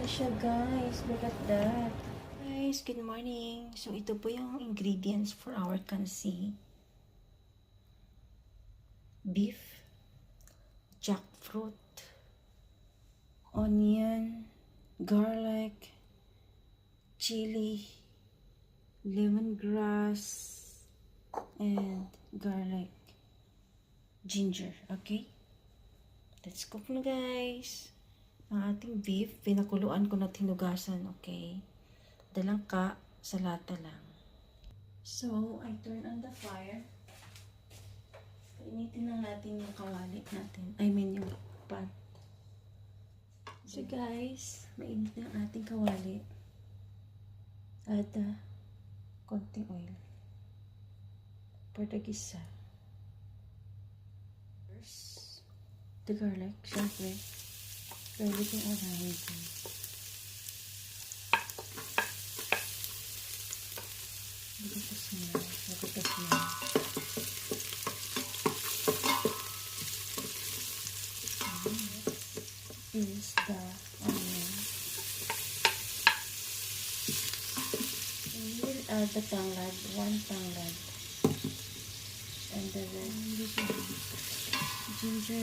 na siya, guys. Look at that. Guys, good morning. So, ito po yung ingredients for our kansi. Beef, jackfruit, onion, garlic, chili, lemongrass, and garlic, ginger. Okay? Let's cook na, guys. Ang ating beef, pinakuluan ko na tinugasan. Okay? Dalangka sa lata lang. So, I turn on the fire. Painitin lang natin yung kawali natin. I mean yung pot. So guys, mainit na ang ating kawali. Add konting oil. For the gisa. First, the garlic. Siyempre, garlic yung unahin ko. Nagutas niya. Is the onion. We will add the tanglad, 1 tanglad, and the rest ginger.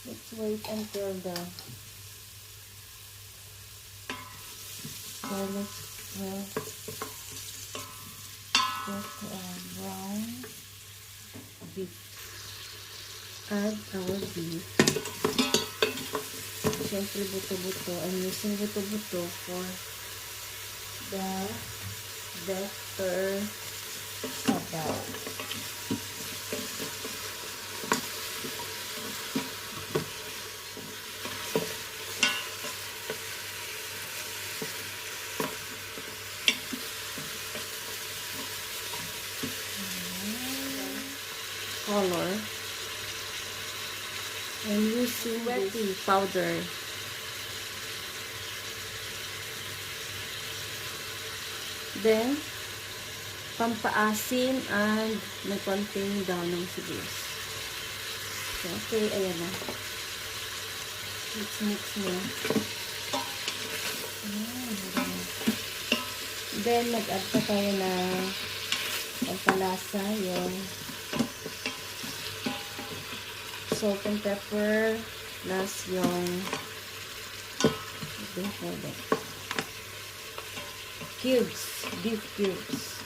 Let's wait until the garlic will get brown. Beef. Add our beef. Siyempre buto-buto. I'm using buto-buto for the better sabaw. Color. I'm using wetty powder. Then, pampaasim and may konting daunang sibuyas. Okay, ayan na. Mix na. Then, mag-add pa tayo na pampalasa yung salt and pepper plus yung beef cubes.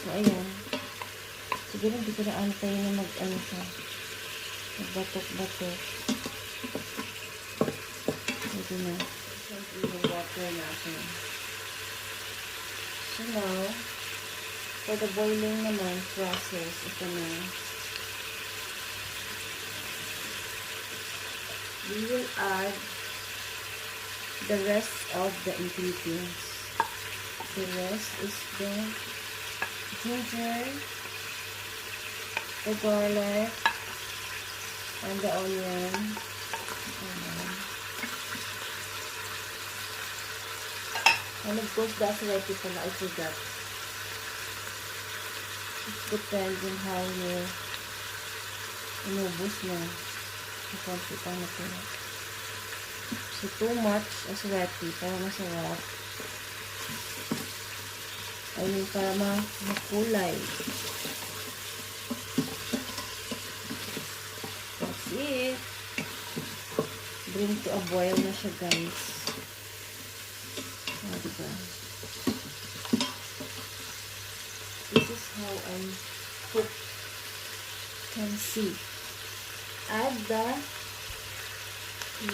So, ayan. Siguro hindi ko na antay na magbatok-batok. Ito na. Siyempre yung water natin. So now, for the boiling naman process, ito na. We will add the rest of the ingredients. The rest is the ginger, the garlic, and the onion. And of course, that's recipe pala. I forgot. It depends on how you inubos na. Konti pa na po. So, too much as recipe para masarap. I mean, para makulay. That's it. Bring to a boil na siya, guys. Diba? This is how I cook kansi. Add the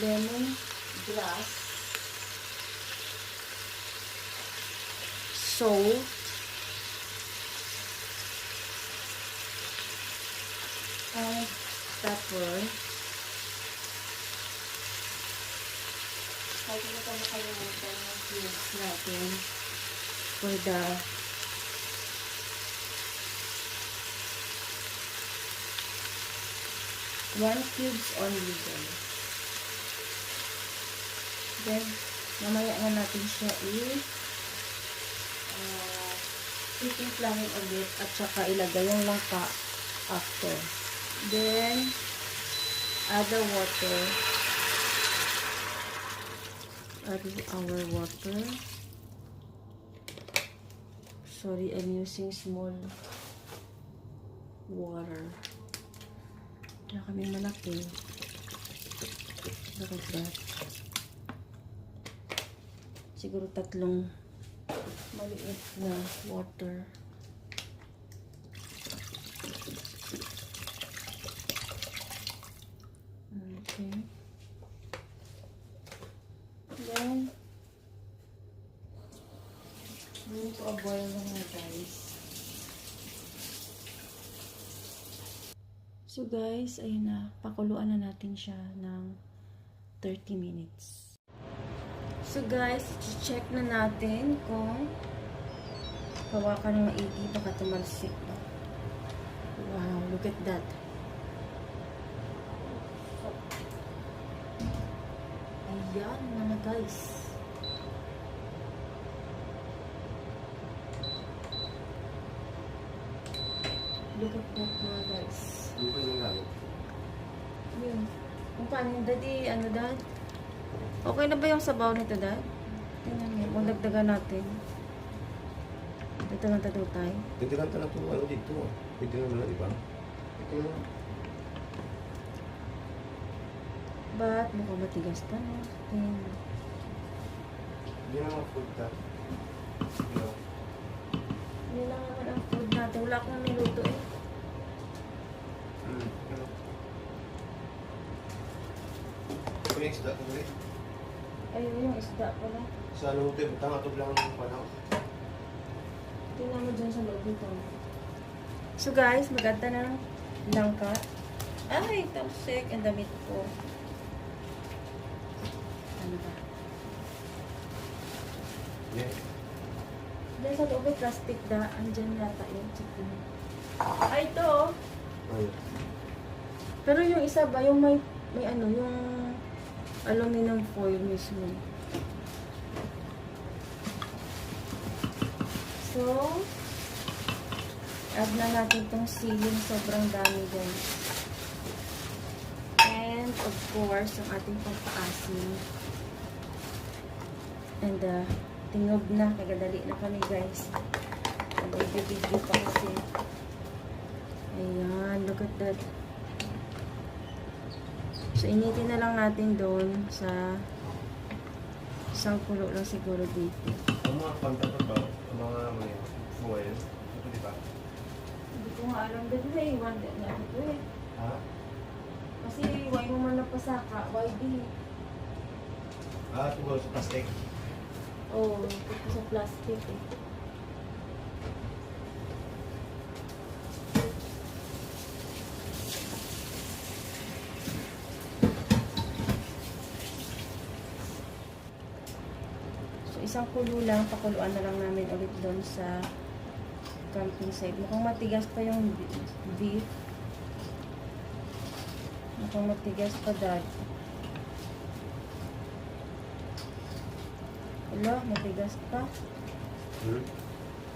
lemongrass, salt, and pepper. Kaya ko na nakalimutan yung cubes natin for the one cubes only then. Then, mamaya na natin siya titimplahin ulit at saka ilagay yung langka after. Then, add the water. Add our water. Sorry, I'm using small water. Wala kami malaki. Look at that. Siguro 3 maliit na water. Okay. Then, going to a boil na guys. So guys, ayun na. Pakuluan na natin siya ng 30 minutes. So guys, check na natin kung hawakan ng maigi, baka tumalsik ba. Wow, look at that. Ayan na guys. Look at that mga guys. Lupa yung gamit. Yun. Kung paano yung daddy, ano dad? Okay na ba yung sabaw nito dad? Tingnan mo, magdagdagan natin. Dito lang tatutay. Tintikan na ito, ano dito. Pwede na wala, di ba? Ito na. Ba't mukhang matigas pa no? Tingnan mo. Hindi na mga food ka. Ano? Yun lang naman ang food natin. Wala akong niluto eh. Ano? Ito yung isda ko rin. Ayun yung isda pala. Sa ano ito, butang ato lang ng panahon. Tingnan mo dyan sa loob nito. So guys, maganda na ng langka. Ay, tamsik. Ang damit ko. Ano ba? Yeah. Dahil sa loob ay plastic da. Andyan yata yung chicken. Ay, ito oh. Ay. Pero yung isa ba, yung may ano, yung aluminum foil mismo. So, add na natin itong siling. Sobrang dami guys. And, of course, ang ating pampaasin. And, tingog na. Kagadali na kami guys. Video pa kasi. Ayan, look at that. So, initin na lang natin doon sa isang kulo lang siguro dito. Ang mga pantata ba? Ang mga may foil. Ito di ba? Hindi ko nga alam din na iwan din na ito eh. Ha? Kasi why mo man napasaka, why di? Ito ba sa plastic? Oh, ito sa plastic eh. Isang kulo lang, pakuluan na lang namin ulit doon sa camping site. Mukhang matigas pa yung beef. Mukhang matigas pa dad. Wala, matigas pa.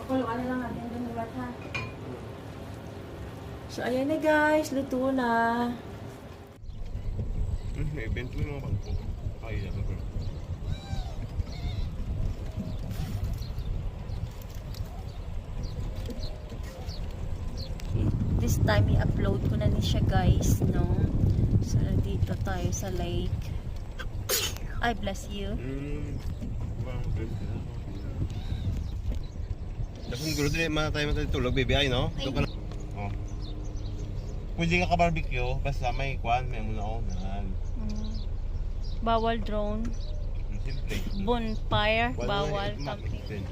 Pakuluan na lang natin doon ulit ha. So ayan na guys, luto na. May event mo naman pagpo. Kaya na ba? This time i-upload ko na din siya guys, no? So dito tayo sa lake. I bless you. Dapat siguro din tayo matutulog, baby ay, no? Ito ka na. Oh. Pwede ka ka-barbecue, basta may kwan, may muna unan. Bawal drone. Simple. Bonfire, bawal camping.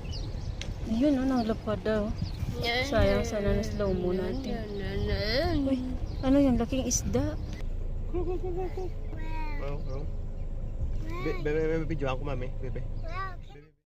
Ayun, ano, lapad daw. Sayang, sana na slow mo natin. Uy, ano yung laking isda? Bebe, video ako, mami. Bebe.